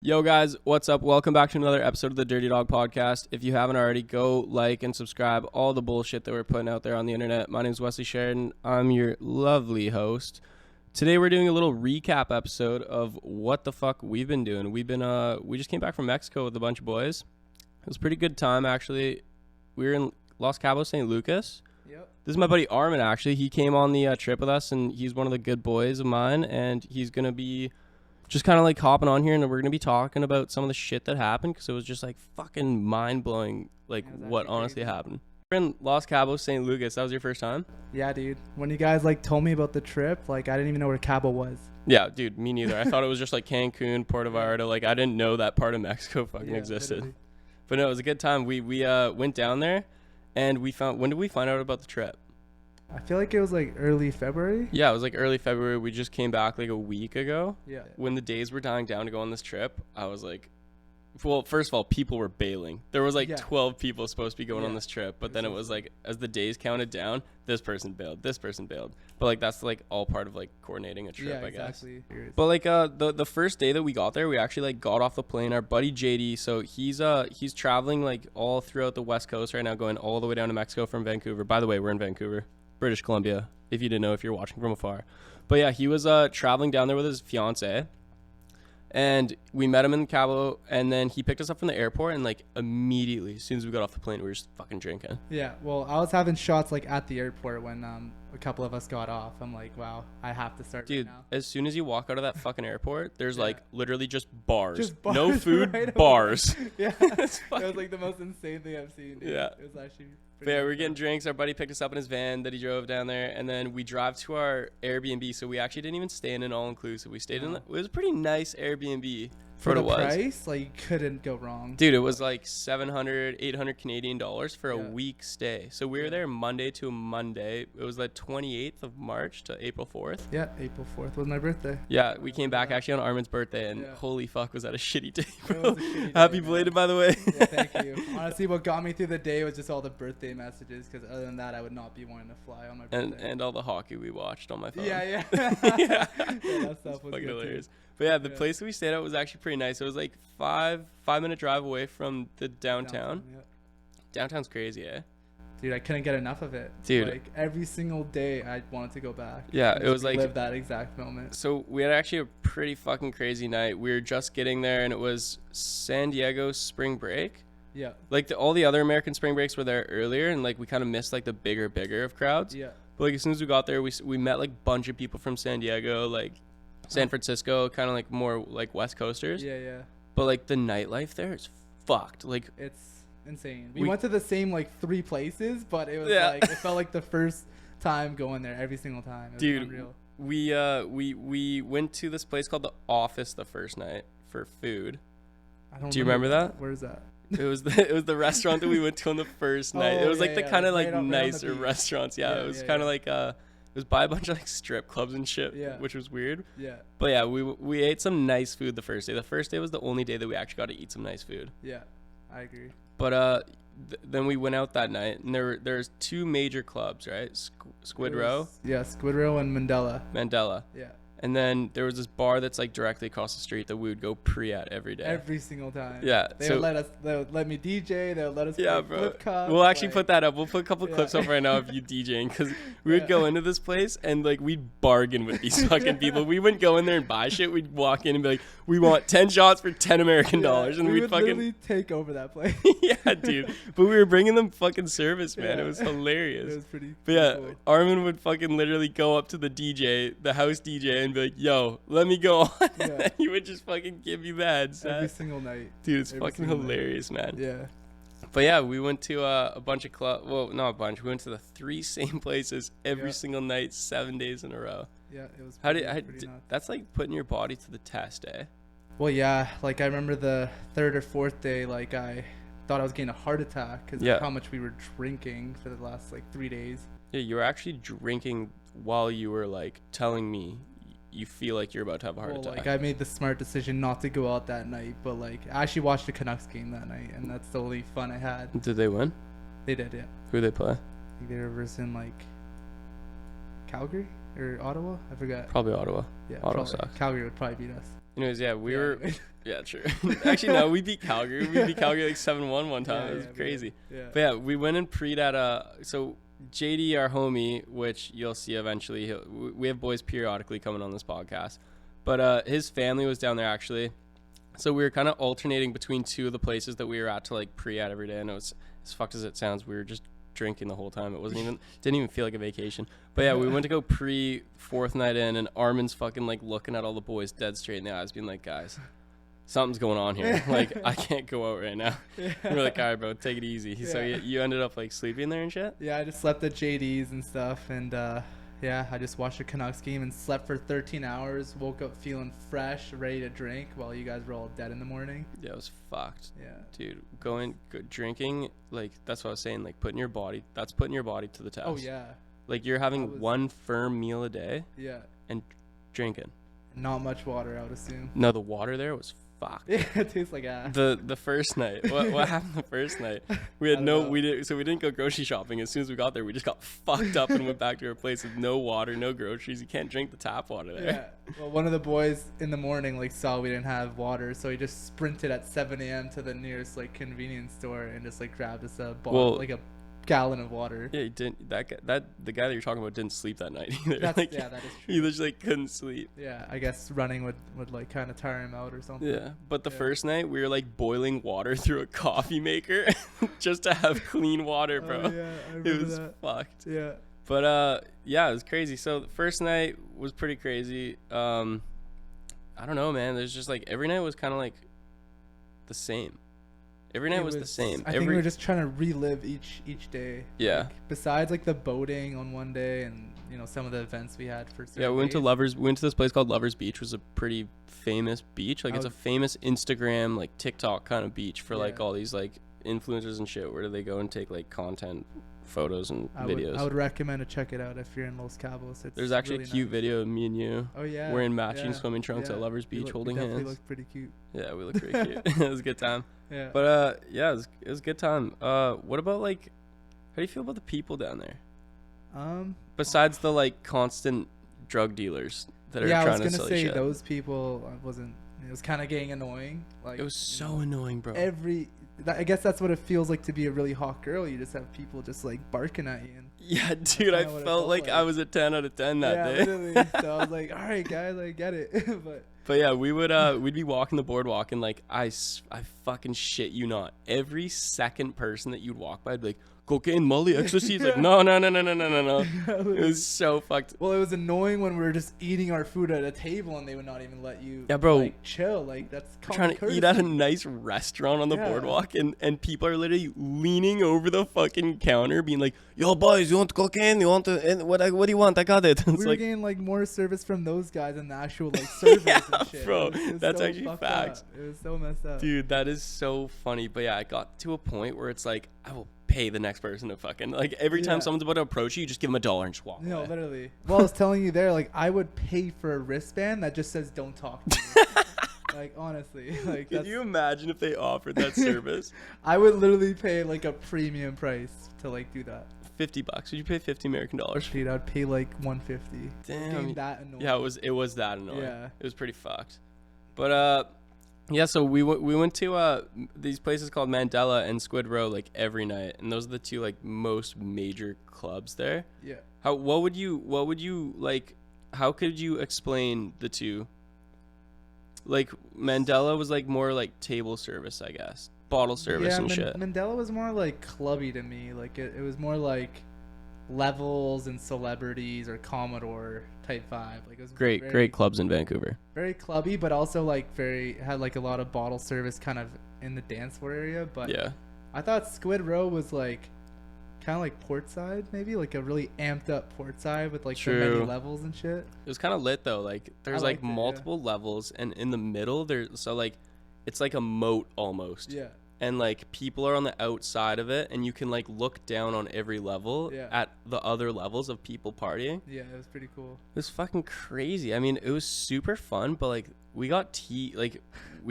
Yo guys, what's up? Welcome back to another episode of the Dirty Dog Podcast. If you haven't already, go like and subscribe all the bullshit that we're putting out there on the internet. My name is Wesley Sheridan. I'm your lovely host. Today we're doing a little recap episode of what the fuck we've been doing. We just came back from Mexico with a bunch of boys. It was a pretty good time actually. We were in Cabo San Lucas. Yep. This is my buddy Armin actually. He came on the trip with us and he's one of the good boys of mine, and he's going to be just kind of like hopping on here, and we're going to be talking about some of the shit that happened because it was just like fucking mind-blowing, like what honestly happened. We're in Los Cabos, St. Lucas. That was your first time? Yeah, dude. When you guys like told me about the trip, like I didn't even know where Cabo was. Yeah, dude, me neither. I thought it was just like Cancun, Puerto Vallarta. Like I didn't know that part of Mexico fucking existed. Literally. But no, it was a good time. We went down there, and when did we find out about the trip? I feel like it was like early February. Yeah, it was like early February. We just came back like a week ago. Yeah. When the days were dying down to go on this trip, I was like, well, first of all, people were bailing. There was like 12 people supposed to be going on this trip, but then it was like, as the days counted down, this person bailed. But like that's like all part of like coordinating a trip, I guess. But like the first day that we got there, we actually like got off the plane. Our buddy JD, so he's traveling like all throughout the West Coast right now, going all the way down to Mexico from Vancouver. By the way, we're in Vancouver, British Columbia, if you didn't know, if you're watching from afar. But yeah, he was traveling down there with his fiance, and we met him in Cabo, and then he picked us up from the airport, and like immediately, as soon as we got off the plane, we were just fucking drinking. Yeah, well, I was having shots like at the airport when a couple of us got off. I'm like, wow, I have to start. Dude, right now. as soon as you walk out of that fucking airport, there's like literally just bars. Just bars, No food, right bars. Yeah, it was like the most insane thing I've seen. Dude. Yeah. It was actually. But yeah, we were getting drinks. Our buddy picked us up in his van that he drove down there, and then we drive to our Airbnb. So we actually didn't even stay in an all-inclusive. We stayed in it was a pretty nice Airbnb for the what it was. price. Like, you couldn't go wrong. Dude, it was like 700, 800 Canadian dollars for a Yeah. week stay. So we were there Monday to Monday. It was like 28th of March to April 4th. Yeah, April 4th was my birthday. Yeah, we came back actually on Armin's birthday, and Yeah. holy fuck, was that a shitty day, It bro. was a shitty Happy day, belated, man. by the way. Yeah, thank you. Honestly, what got me through the day was just all the birthday messages, because other than that, I would not be wanting to fly on my birthday. and all the hockey we watched on my phone. Yeah. Yeah. Yeah, that stuff was fucking good hilarious. too. But yeah, the place that we stayed at was actually pretty nice. It was like 5-minute drive away from the downtown. Yeah. Downtown's crazy, eh? Dude, I couldn't get enough of it. Dude. Like every single day, I wanted to go back. Yeah, and it was just like live that exact moment. So we had actually a pretty fucking crazy night. We were just getting there, and it was San Diego spring break. Yeah. Like all the other American spring breaks were there earlier, and like we kind of missed like the bigger of crowds. Yeah. But like as soon as we got there, we met like a bunch of people from San Diego, like San Francisco, kind of like more like West Coasters. Yeah. But like the nightlife there is fucked. Like It's insane. We went to the same like 3 places, but it was like it felt like the first time going there every single time. It was dude, unreal. we went to this place called The Office the first night for food. Do you remember that? Where's that? It was the restaurant that we went to on the first night. It was like the kind of like nicer restaurants. Yeah, it was kind of like it was by a bunch of like strip clubs and shit, which was weird. Yeah. But yeah, we ate some nice food the first day. The first day was the only day that we actually got to eat some nice food. Yeah, I agree. But then we went out that night, and there's 2 major clubs, right? Squid Row. Yeah, Squid Row and Mandela. Yeah. And then there was this bar that's like directly across the street that we would go pre at every day. Every single time. Yeah. They would let me DJ. They would let us play Flip Cup. We'll actually put that up. We'll put a couple clips up right now of you DJing, because we would go into this place and like we'd bargain with these fucking people. We wouldn't go in there and buy shit. We'd walk in and be like, we want 10 shots for 10 American dollars. And we we'd would fucking literally take over that place. yeah, dude. But we were bringing them fucking service, man. Yeah. It was hilarious. It was pretty But yeah, cool. Armin would fucking literally go up to the DJ, the house DJ, and be like, yo, let me go on. And then he would just fucking give you that. Every single night. Dude, it's every fucking single hilarious, man. Yeah. But yeah, we went to a bunch of well, not a bunch. We went to the 3 same places every single night, 7 days in a row. Yeah, it was How pretty did nuts. that's like putting your body to the test, eh? Well, yeah, like I remember the 3rd or 4th day, like I thought I was getting a heart attack because of how much we were drinking for the last like 3 days. Yeah, you were actually drinking while you were like telling me you feel like you're about to have a heart attack. Like I made the smart decision not to go out that night, but like I actually watched the Canucks game that night, and that's the only fun I had. Did they win? They did, yeah. Who did they play? I think they were versing like Calgary. or Ottawa. I forgot. Probably Ottawa. Yeah, Ottawa sucks. Calgary would probably beat us. Anyways, yeah, we were. Yeah, true. Actually, no, we beat Calgary. We beat Calgary like 7-1 one time. It was crazy. Yeah. But yeah, we went and pre'd at so JD, our homie, which you'll see eventually. We have boys periodically coming on this podcast, but his family was down there actually. So we were kind of alternating between two of the places that we were at to like pre at every day. I know it's as fucked as it sounds. We were just drinking the whole time. It didn't even feel like a vacation. But yeah, we went to go pre fourth night in, and Armin's fucking like looking at all the boys dead straight in the eyes, being like, guys, something's going on here. Like, I can't go out right now. We're like, all right, bro, take it easy. Yeah. So you ended up like sleeping there and shit? Yeah, I just slept at JD's and stuff, and yeah, I just watched a Canucks game and slept for 13 hours. Woke up feeling fresh, ready to drink while you guys were all dead in the morning. Yeah, it was fucked. Yeah. Dude, drinking, like, that's what I was saying, like, putting your body to the test. Oh, yeah. Like, you're having one firm meal a day. Yeah. And drinking. Not much water, I would assume. No, the water there was fucked. Yeah, it tastes like ass. The first night. What happened the first night? We didn't go grocery shopping. As soon as we got there, we just got fucked up and went back to our place with no water, no groceries. You can't drink the tap water there. Yeah. Well, one of the boys in the morning like saw we didn't have water, so he just sprinted at 7 a.m. to the nearest like convenience store and just like grabbed us a bottle, like a gallon of water. Yeah, he didn't. The guy that you're talking about didn't sleep that night either. That is true. He just like couldn't sleep. Yeah, I guess running would like kind of tire him out or something. Yeah, but the first night we were like boiling water through a coffee maker just to have clean water, bro. Oh, yeah, I remember it was that. fucked. Yeah. But yeah, it was crazy. So the first night was pretty crazy. I don't know, man. There's just like every night was kind of like the same. Every night was the same. I think we were just trying to relive each day. Yeah. Like, besides like the boating on one day and some of the events we had for. Yeah, we went to this place called Lovers Beach, which was a pretty famous beach. Like it's a famous Instagram like TikTok kind of beach for like all these like influencers and shit. Where do they go and take like content, photos and videos? I would recommend to check it out if you're in Los Cabos. There's actually really a cute nice video of me and you. Oh yeah. Wearing matching swimming trunks at Lovers Beach, holding hands. We look pretty cute. Yeah, we look pretty cute. It was a good time. Yeah. But yeah, it was a good time. What about like, how do you feel about the people down there? Besides the like constant drug dealers that are trying to sell you shit. Yeah, I was gonna say those people it was kind of getting annoying. Like it was so annoying, bro. I guess that's what it feels like to be a really hot girl. You just have people just like barking at you. Yeah, dude, I felt like I was a 10 out of 10 that day. Literally. So I was like, all right, guys, I get it. But yeah, we'd be walking the boardwalk and like I fucking shit you not. Every second person that you'd walk by, I'd be like, cocaine, molly, ecstasy. It's like, no. It was so fucked. Well, it was annoying when we were just eating our food at a table and they would not even let you like, chill. Like, that's trying to eat at a nice restaurant on the boardwalk and people are literally leaning over the fucking counter being like, yo, boys, you want cocaine? You want what do you want? I got it. We were getting like more service from those guys than the actual like servers and shit. Bro, that's so actually facts. It was so messed up. Dude, that is so funny. But yeah, I got to a point where it's like, I will pay the next person to fucking like every time someone's about to approach you, you just give them $1 and just walk away. No, literally. Well, I was telling you there, like I would pay for a wristband that just says "Don't talk to me." Like honestly, like. Can you imagine if they offered that service? I would literally pay like a premium price to like do that. $50. Would you pay $50 American? Dude, I'd pay like $150. Damn. That annoying. Yeah, it was that annoying. Yeah. It was pretty fucked. But yeah, so we went to these places called Mandela and Squid Row like every night, and those are the two like most major clubs there. Yeah. What would you like? How could you explain the two? Like Mandela was like more like table service, I guess, bottle service and shit. Mandela was more like clubby to me. Like it was more like Levels and Celebrities or Commodore type vibe. Like it was great clubs in Vancouver. Very clubby, but also like had like a lot of bottle service kind of in the dance floor area. But yeah, I thought Squid Row was like kind of like portside, maybe like a really amped up portside with like so many levels and shit. It was kind of lit though. Like there's like multiple levels, and in the middle like it's like a moat almost. Yeah. And like people are on the outside of it, and you can like look down on every level at the other levels of people partying. Yeah, it was pretty cool. It was fucking crazy. I mean, it was super fun, but like we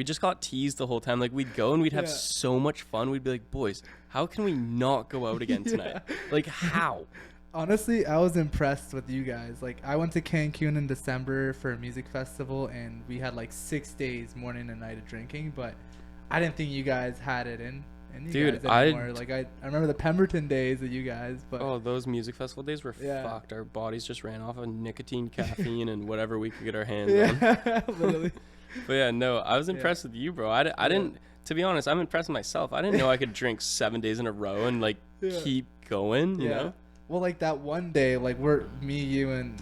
just got teased the whole time. Like we'd go and we'd have so much fun. We'd be like, boys, how can we not go out again tonight? Like how? Honestly, I was impressed with you guys. Like, I went to Cancun in December for a music festival, and we had like 6 days, morning and night of drinking. But I didn't think you guys had it in you Dude, guys anymore. Like, I remember the Pemberton days of you guys. But oh, those music festival days were fucked. Our bodies just ran off of nicotine, caffeine, and whatever we could get our hands on. Literally. But yeah, no, I was impressed with you, bro. I didn't. To be honest, I'm impressed with myself. I didn't know I could drink 7 days in a row and like keep going. You know. Well, like that one day, like me, you, and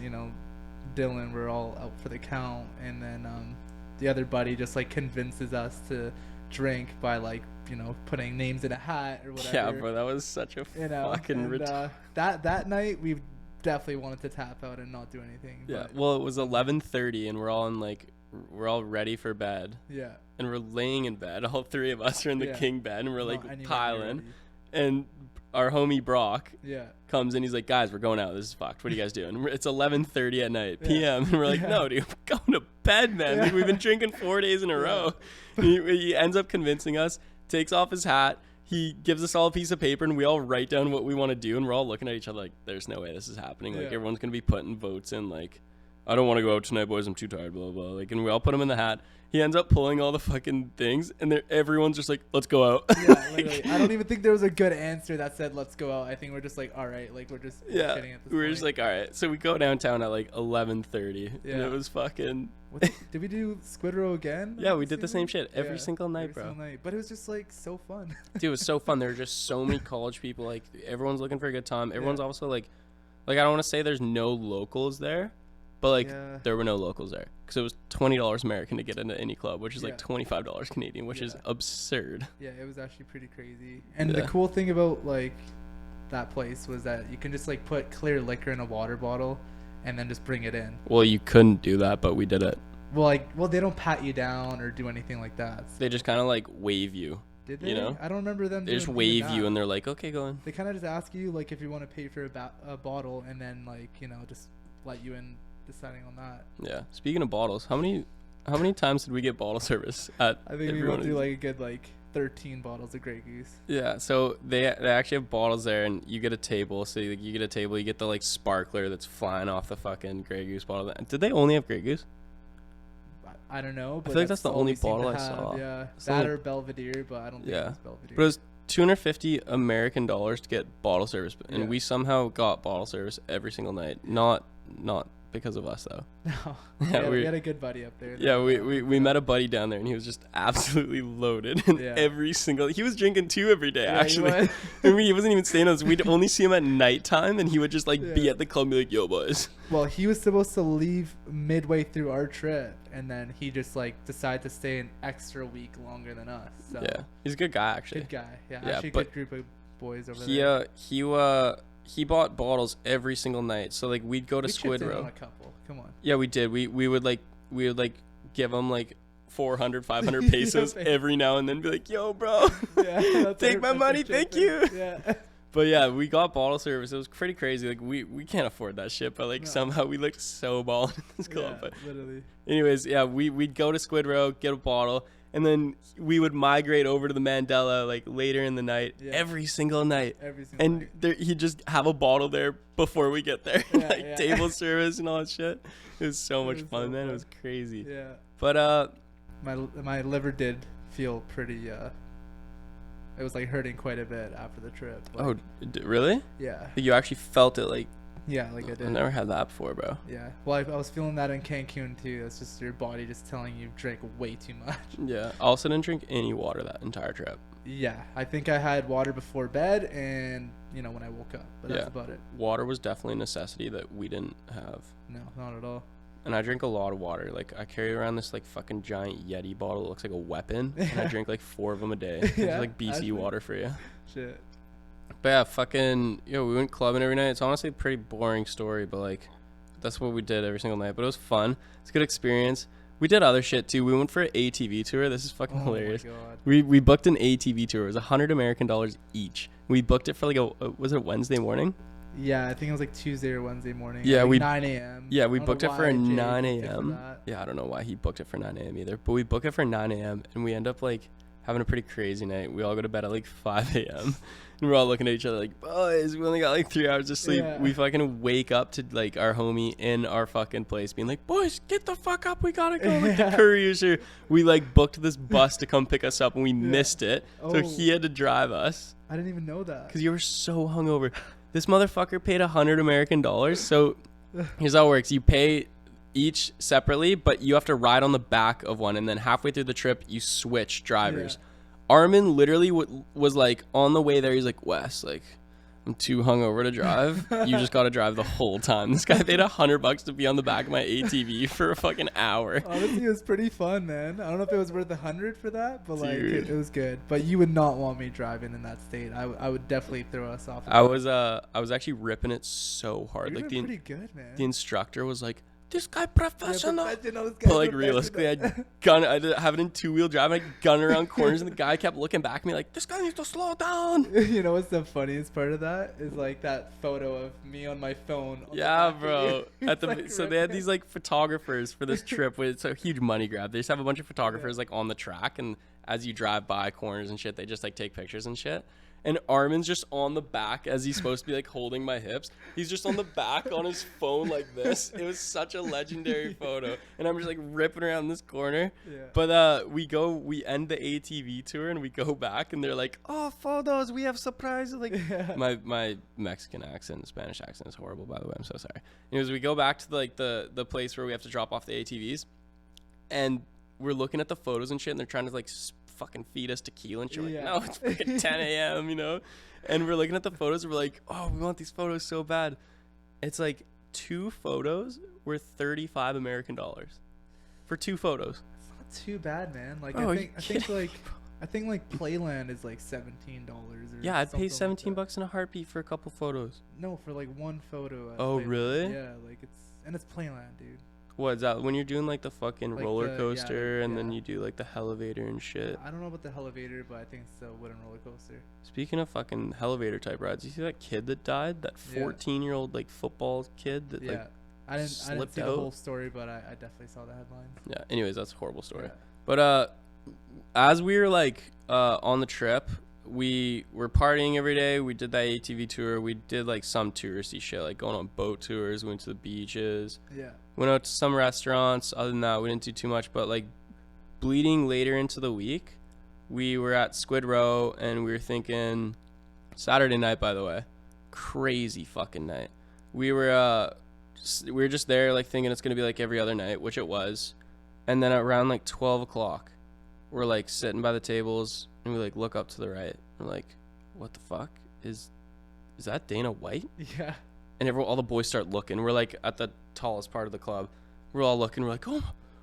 Dylan, we're all out for the count, and then the other buddy just like convinces us to drink by like putting names in a hat or whatever. Yeah, bro, that was such a fucking. That night we definitely wanted to tap out and not do anything. Yeah, well, it was 11:30, and we're all ready for bed. Yeah. And we're laying in bed. All three of us are in the king bed, and we're like piling. And our homie Brock comes in. He's like, guys, we're going out. This is fucked. What are you guys doing? It's 11:30 at night, p.m. And we're like, no, dude, we're going to bed, man. Like, we've been drinking 4 days in a row. He ends up convincing us, takes off his hat. He gives us all a piece of paper, and we all write down what we want to do. And we're all looking at each other like, there's no way this is happening. Like, everyone's going to be putting votes in, like, I don't want to go out tonight, boys. I'm too tired, blah, blah, blah. Like, and we all put him in the hat. He ends up pulling all the fucking things, and everyone's just like, let's go out. Yeah, literally. I don't even think there was a good answer that said, let's go out. I think we're just like, all right. Like, we're just kidding at this we were point. just like, all right. So we go downtown at like 11:30, and it was fucking... Did we do Squid Row again? Yeah, we did the same shit every single night, bro. But it was just like so fun. Dude, it was so fun. There were just so many college people. Like, everyone's looking for a good time. Everyone's also like I don't want to say there's no locals there. But, like, there were no locals there. Because it was $20 American to get into any club, which is, like, $25 Canadian, which is absurd. Yeah, it was actually pretty crazy. And the cool thing about, like, that place was that you can just, like, put clear liquor in a water bottle and then just bring it in. Well, you couldn't do that, but we did it. Well, they don't pat you down or do anything like that. So. They just kind of, like, wave you. Did they? You know? I don't remember them. They just wave you, and they're like, okay, go on. They kind of just ask you, like, if you want to pay for a bottle and then, like, just let you in. Deciding on that. Yeah. Speaking of bottles, how many times did we get bottle service at? I think we went through like a good 13 bottles of Grey Goose. Yeah. So they actually have bottles there, and you get a table. So you get a table. You get the like sparkler that's flying off the fucking Grey Goose bottle. Did they only have Grey Goose? I don't know. But I feel like that's the only bottle I saw. Yeah. That or Belvedere, but I don't think it was Belvedere. But it was $250 American to get bottle service, and we somehow got bottle service every single night. Not because of us though. No. Yeah, we had a good buddy up there. Yeah, we met a buddy down there, and he was just absolutely loaded. And every single he was drinking 2 every day actually. I mean, he wasn't even staying with us. We'd only see him at nighttime, and he would just be at the club and be like, yo boys. Well, he was supposed to leave midway through our trip, and then he just like decided to stay an extra week longer than us. So. Yeah, he's a good guy actually. Good guy. Yeah, actually a good group of boys over there. He bought bottles every single night. So like we'd go to Squid Row. A couple. Come on. Yeah, we did. We would give him like 400, 500 pesos every now and then. Be like, yo, bro, take my money, thank you. Yeah. But yeah, we got bottle service. It was pretty crazy. Like we can't afford that shit, but like somehow we looked so balling in this club. Yeah, but literally. Anyways, yeah, we'd go to Squid Row, get a bottle. And then we would migrate over to the Mandela like later in the night, every single night. And he'd just have a bottle there before we get there, table service and all that shit. It was so much fun, man. It was crazy. Yeah. But my liver did feel pretty. It was like hurting quite a bit after the trip. Like, really? Yeah. You actually felt it like. Yeah, like I did. I've never had that before, bro. Yeah. Well, I was feeling that in Cancun too. That's just your body just telling you drank way too much. Yeah. I also didn't drink any water that entire trip. Yeah. I think I had water before bed and, when I woke up. But that's about it. Water was definitely a necessity that we didn't have. No, not at all. And I drink a lot of water. Like, I carry around this, like, fucking giant Yeti bottle. It looks like a weapon. And I drink, like, 4 of them a day. It's like BC water for you. Shit. But yeah, we went clubbing every night. It's honestly a pretty boring story, but like, that's what we did every single night. But it was fun. It's a good experience. We did other shit too. We went for an ATV tour. This is fucking hilarious. My God. We booked an ATV tour. It was $100 American each. We booked it for like was it Wednesday morning? Yeah, I think it was like Tuesday or Wednesday morning. Yeah, like 9 a.m. Yeah, we booked it for 9 a.m. Yeah, I don't know why he booked it for 9 a.m. either. But we booked it for 9 a.m. and we end up like having a pretty crazy night. We all go to bed at like 5 a.m. And we're all looking at each other like, boys, we only got like 3 hours of sleep. Yeah. We fucking wake up to like our homie in our fucking place being like, boys, get the fuck up. We gotta go. Like the couriers are. We like booked this bus to come pick us up and we missed it. So he had to drive us. I didn't even know that. Because you were so hungover. This motherfucker paid $100 American. So here's how it works. You pay each separately, but you have to ride on the back of one. And then halfway through the trip, you switch drivers. Armin literally was like on the way there. He's like, Wes, like, I'm too hungover to drive. You just got to drive the whole time. This guy paid $100 to be on the back of my ATV for a fucking hour. Honestly, it was pretty fun, man. I don't know if it was worth $100 for that, but like it was good. But you would not want me driving in that state. I would definitely throw us off. I was actually ripping it so hard. You're like pretty good, man. The instructor was like, this guy professional. This But like realistically, I have it in 2-wheel drive. I gun around corners, and the guy kept looking back at me like, this guy needs to slow down. You know what's the funniest part of that is like that photo of me on my phone. Yeah, bro. Like so they had these like photographers for this trip. It's a huge money grab. They just have a bunch of photographers like on the track, and as you drive by corners and shit, they just like take pictures and shit. And Armin's just on the back as he's supposed to be like holding my hips. He's just on the back on his phone like this. It was such a legendary photo. And I'm just like ripping around this corner. Yeah. But we end the ATV tour and we go back and they're like, oh, photos, we have surprises. Like my Mexican accent, Spanish accent is horrible, by the way. I'm so sorry. Anyways, we go back to like the place where we have to drop off the ATVs. And we're looking at the photos and shit, and they're trying to like fucking feed us tequila and shit. Like, no, it's fucking 10 a.m., you know? And we're looking at the photos and we're like, oh, we want these photos so bad. It's like 2 photos were $35 American for 2 photos. It's not too bad, man. Like oh, I think like Playland is like $17 or yeah, I'd pay $17 like in a heartbeat for a couple photos. No, for like one photo. Oh, Playland. really? Yeah, like it's Playland, dude. What is that when you're doing like the fucking like roller coaster and then you do like the elevator and shit? I don't know about the elevator, but I think it's the wooden roller coaster. Speaking of fucking elevator type rides, you see that kid that died? That 14-year-old like football kid that like I didn't see the whole story, but I definitely saw the headlines. Yeah. Anyways, that's a horrible story. Yeah. But as we were like on the trip, we were partying every day. We did that ATV tour. We did like some touristy shit, like going on boat tours. We went to the beaches. Yeah. Went out to some restaurants. Other than that, we didn't do too much. But like bleeding later into the week, we were at Squid Row and we were thinking Saturday night, by the way, crazy fucking night. We were just there like thinking it's gonna be like every other night, which it was. And then around like 12 o'clock, we're like sitting by the tables and we like look up to the right. We're like, what the fuck is that Dana White? Yeah. And all the boys start looking. We're like at the tallest part of the club. We're all looking. We're like, oh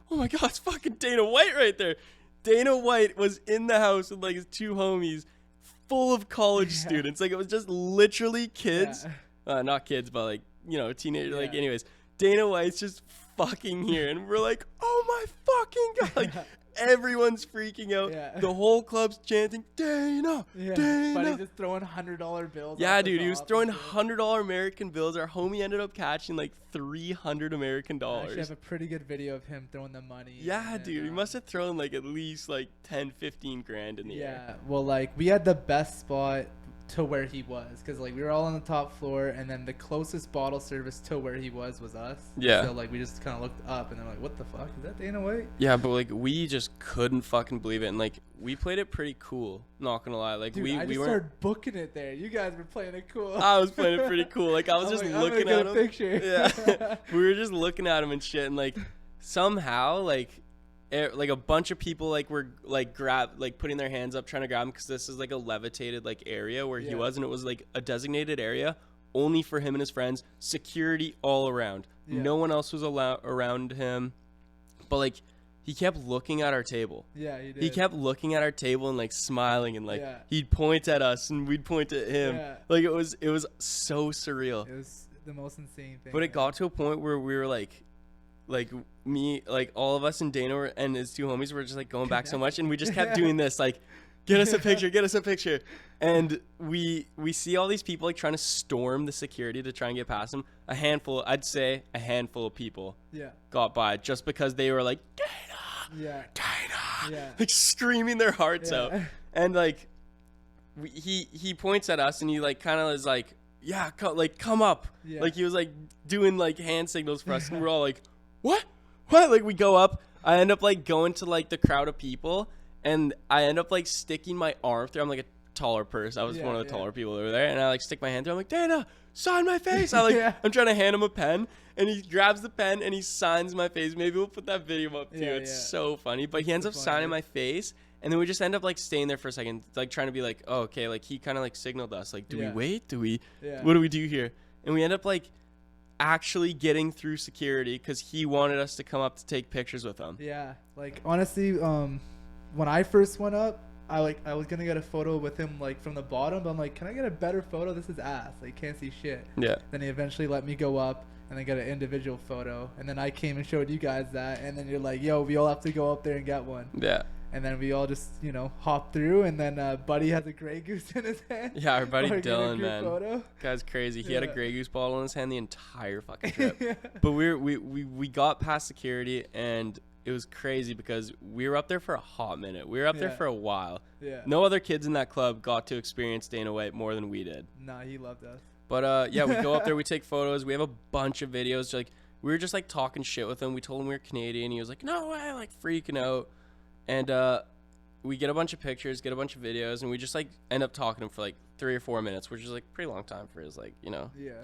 my God, it's fucking Dana White right there. Dana White was in the house with like his 2 homies, full of college students. Like it was just literally kids, not kids, but like, you know, teenagers. Like anyways, Dana White's just fucking here, and we're like, oh my fucking God. Like, everyone's freaking out. Yeah. The whole club's chanting, Dana, Dana. But he's just throwing $100 bills. Yeah, dude, he was throwing $100 American bills. Our homie ended up catching like $300 American. I actually have a pretty good video of him throwing the money. Yeah, dude, he must have thrown like at least like 10, 15 grand in the air. Yeah, well, like we had the best spot to where he was, because like we were all on the top floor, and then the closest bottle service to where he was us. Yeah. So like we just kind of looked up and they're like, what the fuck, is that Dana White? Yeah, but like we just couldn't fucking believe it, and like we played it pretty cool, not gonna lie. Like dude, we just started booking it there. You guys were playing it cool. I was playing it pretty cool. Like I was just like, looking at him. Picture. Yeah. We were just looking at him and shit, and like somehow like a bunch of people like were like putting their hands up trying to grab him, because this is like a levitated like area where he was, and it was like a designated area only for him and his friends. Security all around. No one else was around him, but like he kept looking at our table. Yeah, he did. He kept looking at our table and like smiling, and like he'd point at us and we'd point at him. Like it was so surreal. It was the most insane thing. But it got to a point where we were like me, like all of us and Dana and his 2 homies were just like going back so much, and we just kept doing this, like, get us a picture. And we see all these people like trying to storm the security to try and get past him. I'd say a handful of people got by just because they were like, Dana, Yeah. Dana, Yeah. like screaming their hearts out, and like he points at us and he like kind of is like, yeah, come up, like he was like doing like hand signals for us, and we're all like, what, like we go up. I end up like going to like the crowd of people, and I end up like sticking my arm through. I'm like a taller person. I was one of the taller people over there, and I like stick my hand through. I'm like, Dana, sign my face. I like I'm trying to hand him a pen, and he grabs the pen and he signs my face. Maybe we'll put that video up too. It's so funny. But he ends up signing my face, and then we just end up like staying there for a second, like trying to be like, oh, okay, like he kind of like signaled us, like, do we wait? Do we? What do we do here? And we end up like actually getting through security because he wanted us to come up to take pictures with him. Yeah, like honestly, when I first went up, I was gonna get a photo with him like from the bottom, but I'm like, can I get a better photo? This is ass. Like, can't see shit. Yeah. Then he eventually let me go up and then get an individual photo, and then I came and showed you guys that, and then you're like, yo, we all have to go up there and get one. Yeah. And then we all just, hop through, and then Buddy has a Grey Goose in his hand. Yeah, our buddy Dylan, man. Photo. Guy's crazy. He had a Grey Goose bottle in his hand the entire fucking trip. But we got past security, and it was crazy because we were up there for a hot minute. We were up there for a while. Yeah. No other kids in that club got to experience Dana White more than we did. Nah, he loved us. But yeah, we go up there, we take photos. We have a bunch of videos. Like, we were just like talking shit with him. We told him we were Canadian. He was like, no way, like freaking out. And we get a bunch of pictures, get a bunch of videos, and we just like end up talking to him for like 3 or 4 minutes, which is like pretty long time for his, like, he's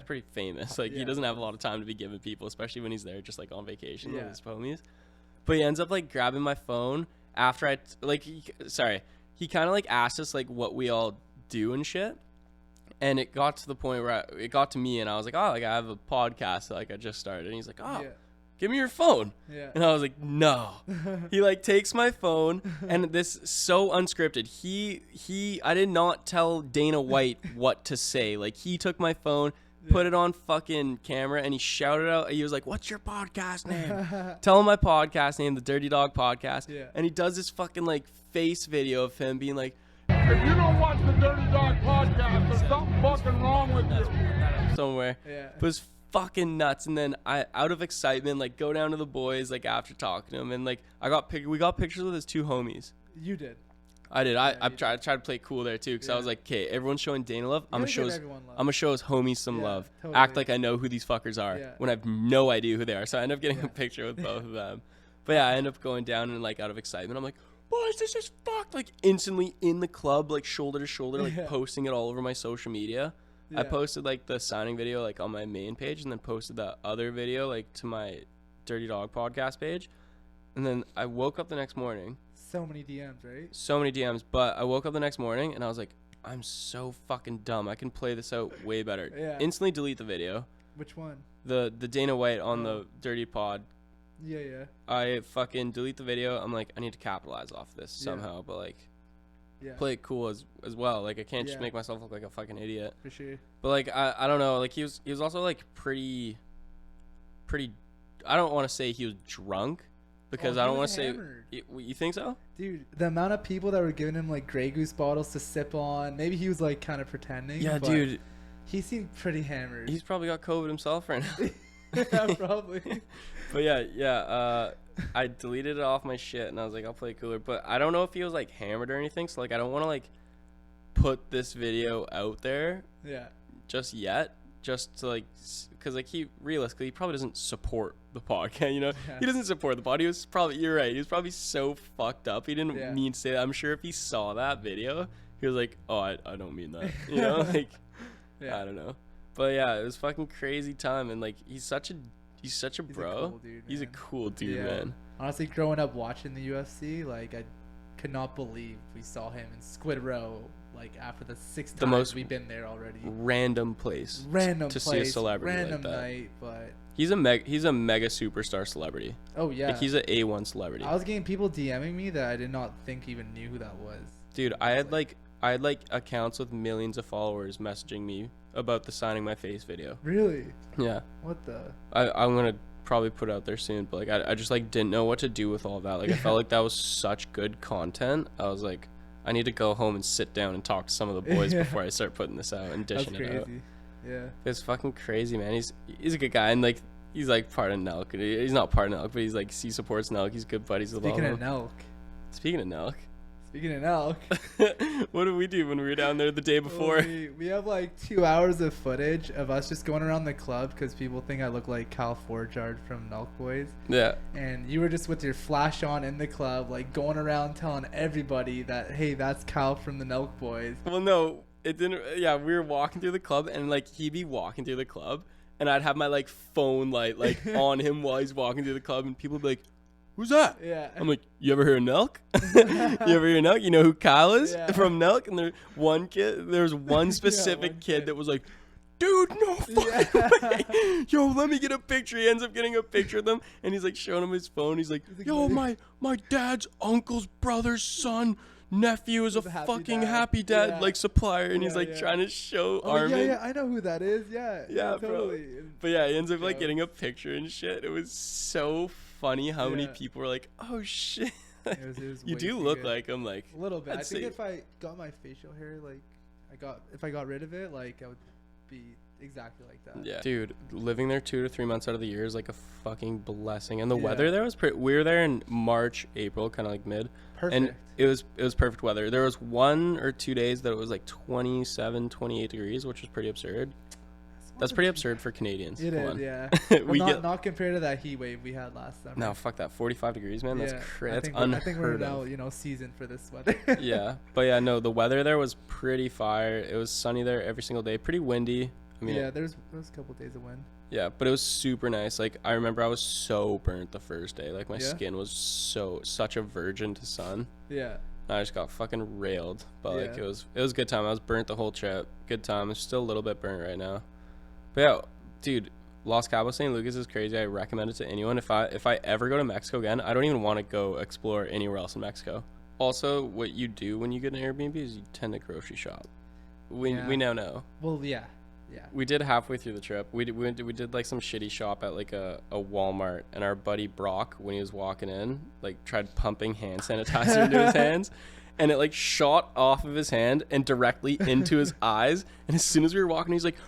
pretty famous. Like, he doesn't have a lot of time to be giving people, especially when he's there just like on vacation with his homies. But he ends up like grabbing my phone after he kind of like asked us like what we all do and shit. And it got to the point where it got to me, and I was like, oh, like I have a podcast that like I just started. And he's like, oh, give me your phone. Yeah. And I was like, no. He like takes my phone, and this so unscripted. I did not tell Dana White what to say. Like, he took my phone, put it on fucking camera, and he shouted out. He was like, what's your podcast name? Tell him my podcast name, the Dirty Dog Podcast. Yeah. And he does this fucking like face video of him being like, if you don't watch the Dirty Dog Podcast, there's something fucking wrong with you. Somewhere. Yeah. But it's fucking nuts. And then I, out of excitement, like go down to the boys like after talking to him, and like we got pictures with his 2 homies. You did. I did. I tried to play cool there too, because I was like, okay, everyone's showing Dana love. I'm gonna show his homies some love. Totally. Act like I know who these fuckers are when I have no idea who they are. So I end up getting a picture with both of them. But yeah, I end up going down and like out of excitement, I'm like, boys, this is fucked. Like instantly in the club, like shoulder to shoulder, like posting it all over my social media. Yeah. I posted like the signing video like on my main page, and then posted that other video like to my Dirty Dog Podcast page. And then I woke up the next morning. So many DMs, right? So many DMs. But I woke up the next morning and I was like, I'm so fucking dumb. I can play this out way better. Yeah. Instantly delete the video. Which one? The Dana White on the Dirty Pod. Yeah, yeah. I fucking delete the video. I'm like, I need to capitalize off this somehow, but like, play it cool as well. Like, I can't just make myself look like a fucking idiot. For sure. But like, I don't know. Like, he was also like pretty. I don't want to say he was drunk, because I don't want to say. You think so? Dude, the amount of people that were giving him like Grey Goose bottles to sip on. Maybe he was like kind of pretending. Yeah, dude. He seemed pretty hammered. He's probably got COVID himself right now. Yeah, probably. But yeah. I deleted it off my shit, and I was like, I'll play it cooler. But I don't know if he was like hammered or anything. So like, I don't want to like put this video out there. Yeah. Just yet, just to like, because like he probably doesn't support the podcast. He doesn't support the pod. He was probably, you're right. He was probably so fucked up. He didn't mean to say that. I'm sure if he saw that video, he was like, oh, I don't mean that. Like, I don't know. But yeah, it was fucking crazy time, and like he's such a bro. Cool dude, he's a cool dude, man. Honestly, growing up watching the UFC, like I could not believe we saw him in Squid Row. Like after the 6th time we've been there already. Random place. To see a celebrity random like that. Night, but he's a mega superstar celebrity. Oh yeah. Like, he's an A1 celebrity. I was getting people DMing me that I did not think even knew who that was. Dude, I had like accounts with millions of followers messaging me about the signing my face video. Really? Yeah. What the? I'm gonna probably put it out there soon, but like I just like didn't know what to do with all that. Like I felt like that was such good content. I was like, I need to go home and sit down and talk to some of the boys before I start putting this out and dishing it out. Yeah. It's fucking crazy, man. He's a good guy, and like He's like part of Nelk. He's not part of Nelk, but he's like he supports Nelk. He's good buddies with all of Speaking them. of Nelk. Speaking of Nelk. What did we do when we were down there the day before? Well, we have like 2 hours of footage of us just going around the club because people think I look like Cal Forjard from Nelk Boys. Yeah. And you were just with your flash on in the club, like going around telling everybody that, hey, that's Cal from the Nelk Boys. Well, no, it didn't. Yeah, we were walking through the club, and like he'd be walking through the club, and I'd have my like phone light like on him while he's walking through the club, and people would be like, "Who's that?" Yeah. I'm like, "You ever heard of Nelk? You ever heard of Nelk? You know who Kyle is from Nelk?" And there was one specific kid that was like, "Dude, no fucking way. Yo, let me get a picture." He ends up getting a picture of them, and he's like showing him his phone. He's like, "Yo, my dad's uncle's brother's son." Nephew is a fucking happy dad like supplier, and he's like trying to show Armin. Yeah, I know who that is. Yeah, totally. Bro. But yeah, he ends up like getting a picture and shit. It was so funny how many people were like, "Oh shit." It was You do look like him, like a little bit. I'd I think say- if I got my facial hair, like if I got rid of it, like I would be exactly like that. Yeah, dude, living there 2 to 3 months out of the year is like a fucking blessing, and the Yeah. weather there was pretty. We were there in March, April, kind of like mid. Perfect. And it was perfect weather. There was 1 or 2 days that it was like 27, 28 degrees, which was pretty absurd. That's pretty absurd for Canadians. It Come is, on. yeah. We Well, get not compared to that heat wave we had last summer. no, fuck that. 45 degrees, man. That's Yeah, that's I unheard think we're of. now, seasoned for this weather. Yeah, but yeah, no, the weather there was pretty fire. It was sunny there every single day. Pretty windy. I mean, yeah, there's a couple days of wind. yeah, but it was super nice. Like I remember I was so burnt the first day. Like my Yeah? skin was such a virgin to sun. Yeah. I just got fucking railed, but like Yeah. it was a good time. I was burnt the whole trip. Good time. I'm still a little bit burnt right now. But yeah, dude, Los Cabo San Lucas is crazy. I recommend it to anyone. If I ever go to Mexico again, I don't even want to go explore anywhere else in Mexico. Also, what you do when you get an Airbnb is you tend to grocery shop. We now know. Well, yeah. Yeah. We did halfway through the trip. We did like some shitty shop at like a Walmart, and our buddy Brock, when he was walking in, like tried pumping hand sanitizer into his hands, and it like shot off of his hand and directly into his eyes. And as soon as we were walking, he's like,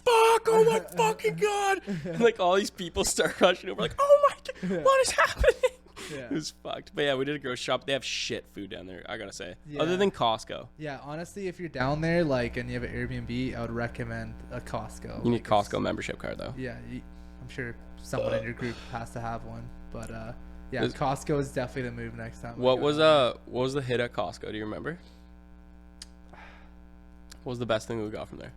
"Fuck! Oh my fucking god!" And like all these people start rushing over, like, "Oh my god, what is happening?" Yeah. It was fucked. But yeah, we did a grocery shop. They have shit food down there, I gotta say. Yeah. Other than Costco. Yeah, honestly, if you're down there, like, and you have an Airbnb, I would recommend a Costco. You need Like, Costco membership card though. Yeah, I'm sure someone in your group has to have one, but yeah, Is- Costco is definitely the move next time. we What go was down what was the hit at Costco? Do you remember? What was the best thing we got from there?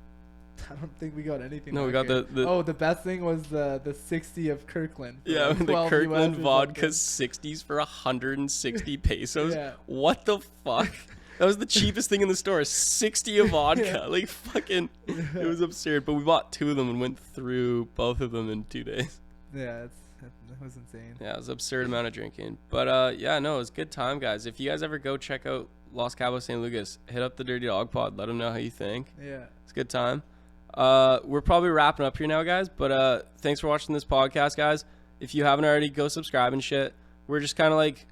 there. I don't think we got anything. No, we that got good. the Oh, the best thing was the 60 of Kirkland. for yeah, like the 12 Kirkland US or vodka something. 60s for 160 pesos. Yeah. What the fuck? That was the cheapest thing in the store. 60 of vodka. Yeah. Like fucking it was absurd. But we bought 2 of them and went through both of them in 2 days. Yeah, that was insane. Yeah, it was an absurd amount of drinking. But yeah, no, it was a good time, guys. If you guys ever go check out Los Cabos San Lucas, hit up the Dirty Dog Pod. Let them know how you think. Yeah. It's a good time. We're probably wrapping up here now, guys. But thanks for watching this podcast, guys. If you haven't already, go subscribe and shit. We're just kind of like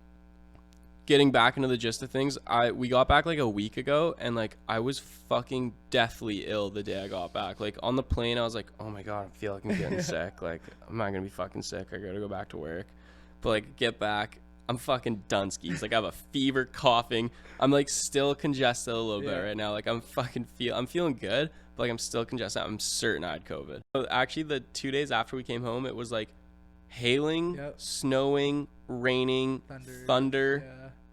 getting back into the gist of things. We got back like a week ago, and like I was fucking deathly ill the day I got back. Like on the plane, I was like, "Oh my god, I feel like I'm getting sick. Like I'm not gonna be fucking sick. I gotta go back to work." But like get back, I'm fucking done skis. Like I have a fever, coughing. I'm like still congested a little bit right now. Like I'm feeling good, but like I'm still congested. I'm certain I had COVID. So actually, the 2 days after we came home, it was like hailing, snowing, raining, thunder,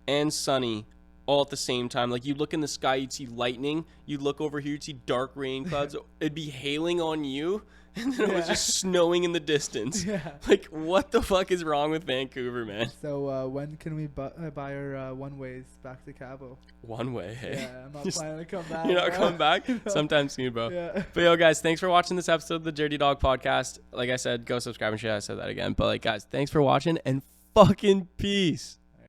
and sunny all at the same time. Like you look in the sky, you'd see lightning. You'd look over here, you'd see dark rain clouds. It'd be hailing on you, and then it was just snowing in the distance. Yeah. Like what the fuck is wrong with Vancouver, man? So when can we buy our one ways back to Cabo? One way, hey. Yeah, I'm not planning to come back. You're not bro. coming back? Sometime soon, bro. Yeah. But yo, guys, thanks for watching this episode of the Dirty Dog Podcast. Like I said, go subscribe and share. I said that again. But like, guys, thanks for watching and fucking peace.